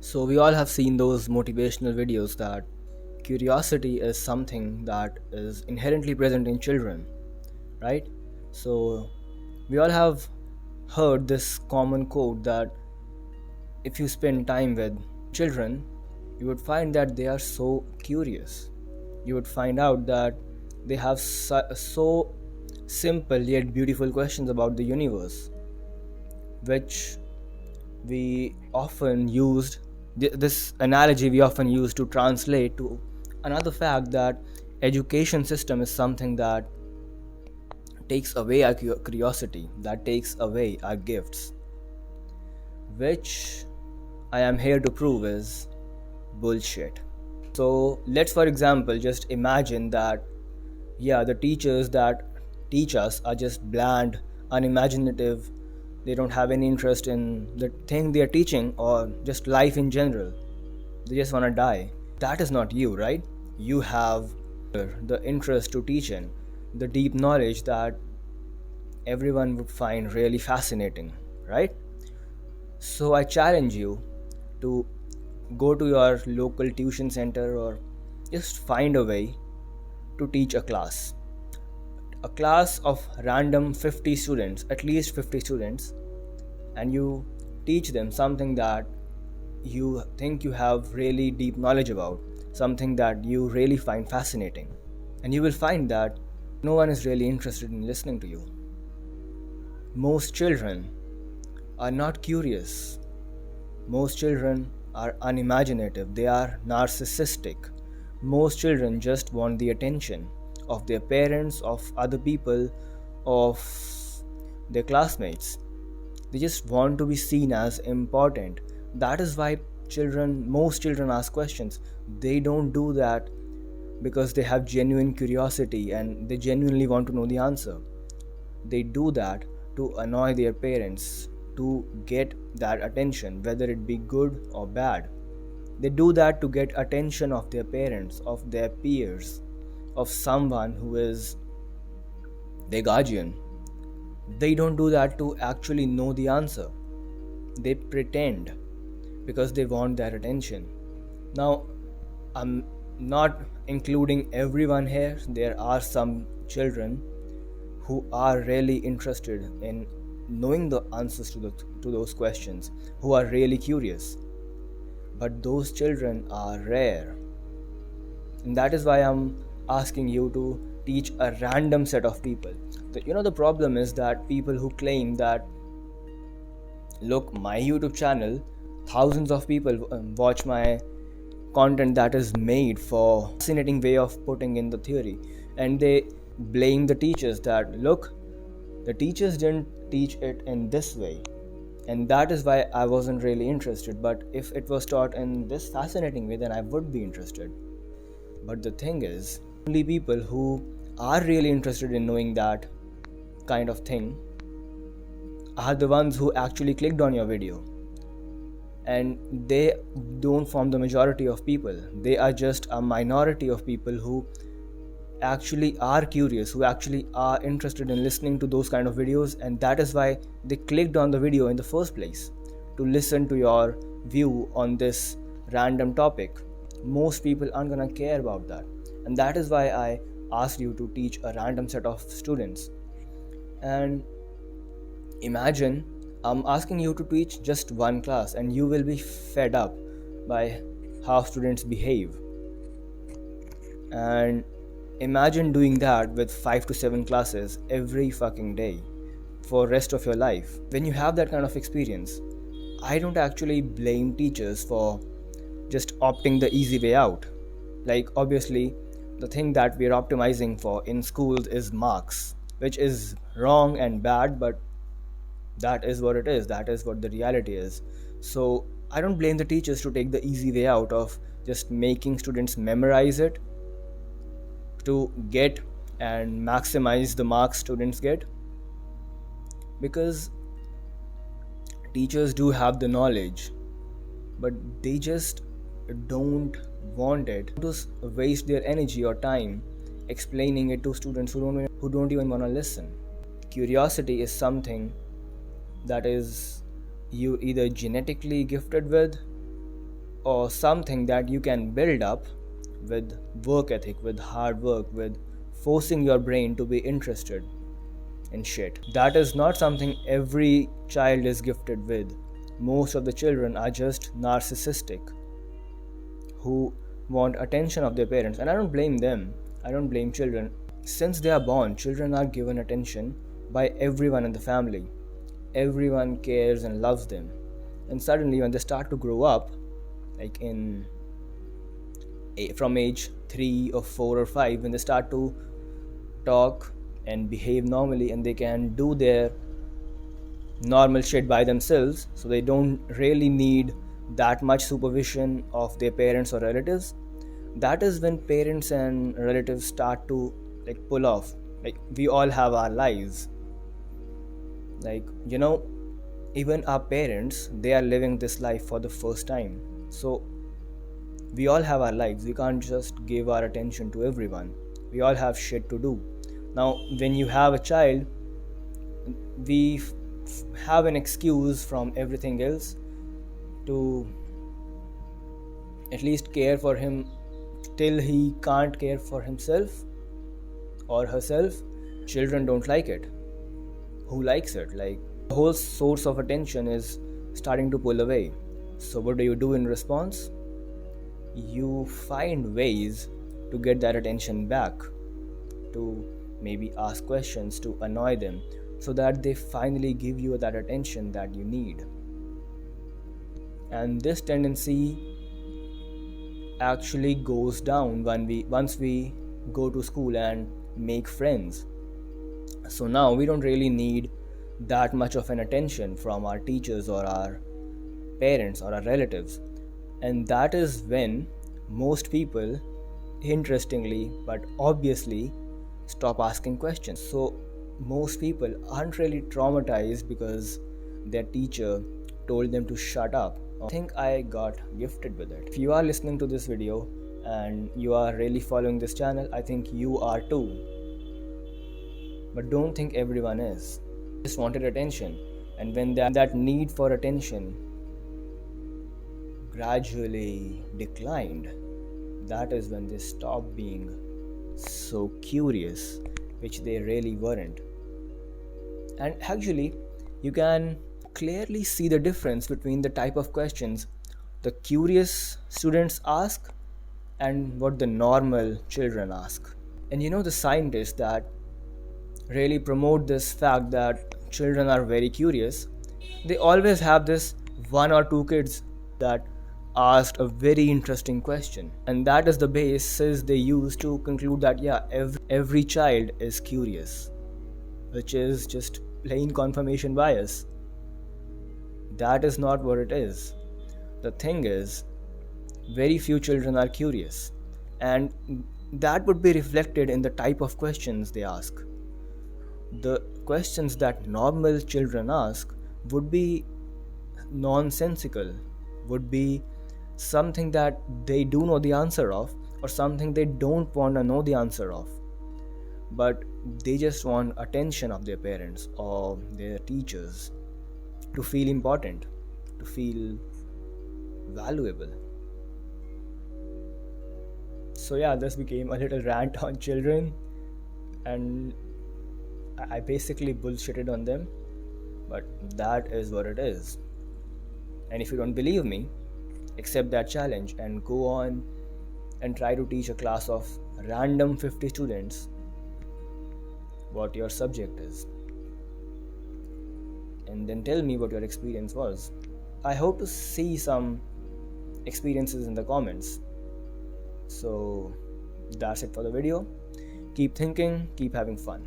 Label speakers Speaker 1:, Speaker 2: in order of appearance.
Speaker 1: So, we all have seen those motivational videos that curiosity is something that is inherently present in children, right? So, we all have heard this common quote that if you spend time with children, you would find that they are so curious. You would find out that they have so simple yet beautiful questions about the universe, which we often used this analogy we often use to translate to another fact that education system is something that takes away our curiosity, that takes away our gifts, which I am here to prove is bullshit. So let's, for example, just imagine that, yeah, the teachers that teach us are just bland, unimaginative. They don't have any interest in the thing they are teaching or just life in general. They just want to die. That is not you, right? You have the interest to teach in, the deep knowledge that everyone would find really fascinating, right? So I challenge you to go to your local tuition center or just find a way to teach a class of random 50 students, at least 50 students, and you teach them something that you think you have really deep knowledge about, something that you really find fascinating. And you will find that no one is really interested in listening to you. Most children are not curious. Most children are unimaginative. They are narcissistic. Most children just want the attention of their parents, of other people, of their classmates. They just want to be seen as important. That is why most children ask questions. They don't do that because they have genuine curiosity and they genuinely want to know the answer. They do that to annoy their parents, to get that attention, whether it be good or bad. They do that to get attention of their parents, of their peers, of someone who is their guardian. They don't do that to actually know the answer. They pretend because they want that attention. Now, I'm not including everyone here. There are some children who are really interested in knowing the answers to those questions, who are really curious. But those children are rare. And that is why I'm asking you to teach a random set of people. The problem is that people who claim that, look, my YouTube channel, thousands of people watch my content that is made for fascinating way of putting in the theory, and they blame the teachers that, look, the teachers didn't teach it in this way, and that is why I wasn't really interested. But if it was taught in this fascinating way, then I would be interested. But the thing is, only people who are really interested in knowing that kind of thing are the ones who actually clicked on your video, and they don't form the majority of people. They are just a minority of people who actually are curious, who actually are interested in listening to those kind of videos, and that is why they clicked on the video in the first place, to listen to your view on this random topic. Most people aren't gonna care about that, and that is why I asked you to teach a random set of students. And imagine I'm asking you to teach just one class, and you will be fed up by how students behave. And imagine doing that with 5 to 7 classes every fucking day for rest of your life. When you have that kind of experience, I don't actually blame teachers for just opting the easy way out. Like, obviously, the thing that we're optimizing for in schools is marks, which is wrong and bad, but that is what it is. That is what the reality is. So I don't blame the teachers to take the easy way out of just making students memorize it to get and maximize the marks students get, because teachers do have the knowledge, but they just don't want it to waste their energy or time explaining it to students who don't even want to listen. Curiosity is something that is you either genetically gifted with, or something that you can build up with work ethic, with hard work, with forcing your brain to be interested in shit. That is not something every child is gifted with. Most of the children are just narcissistic, who want attention of their parents. And I don't blame them, I don't blame children. Since they are born, children are given attention by everyone in the family. Everyone cares and loves them. And suddenly, when they start to grow up, like from age 3 or 4 or 5, when they start to talk and behave normally, and they can do their normal shit by themselves, so they don't really need that much supervision of their parents or relatives, that is when parents and relatives start to like pull off. Like, we all have our lives, like, even our parents, they are living this life for the first time. So we all have our lives, we can't just give our attention to everyone. We all have shit to do. Now when you have a child, we have an excuse from everything else to at least care for him till he can't care for himself or herself. Children don't like it. Who likes it? Like, the whole source of attention is starting to pull away. So what do you do in response? You find ways to get that attention back, to maybe ask questions to annoy them, so that they finally give you that attention that you need. And this tendency actually goes down once we go to school and make friends. So now we don't really need that much of an attention from our teachers or our parents or our relatives. And that is when most people, interestingly but obviously, stop asking questions. So most people aren't really traumatized because their teacher told them to shut up. I think I got gifted with it. If you are listening to this video and you are really following this channel, I think you are too. But don't think everyone is. Just wanted attention, and when that need for attention gradually declined, that is when they stopped being so curious, which they really weren't. And actually, you can clearly see the difference between the type of questions the curious students ask and what the normal children ask. And the scientists that really promote this fact that children are very curious, they always have this 1 or 2 kids that asked a very interesting question, and that is the basis they use to conclude that every child is curious, which is just plain confirmation bias. That is not what it is. The thing is, very few children are curious, and that would be reflected in the type of questions they ask. The questions that normal children ask would be nonsensical, would be something that they do know the answer of, or something they don't want to know the answer of, but they just want attention of their parents or their teachers, to feel important, to feel valuable. So this became a little rant on children, and I basically bullshitted on them, but that is what it is. And if you don't believe me, accept that challenge and go on and try to teach a class of random 50 students what your subject is, and then tell me what your experience was. I hope to see some experiences in the comments. So that's it for the video. Keep thinking, keep having fun.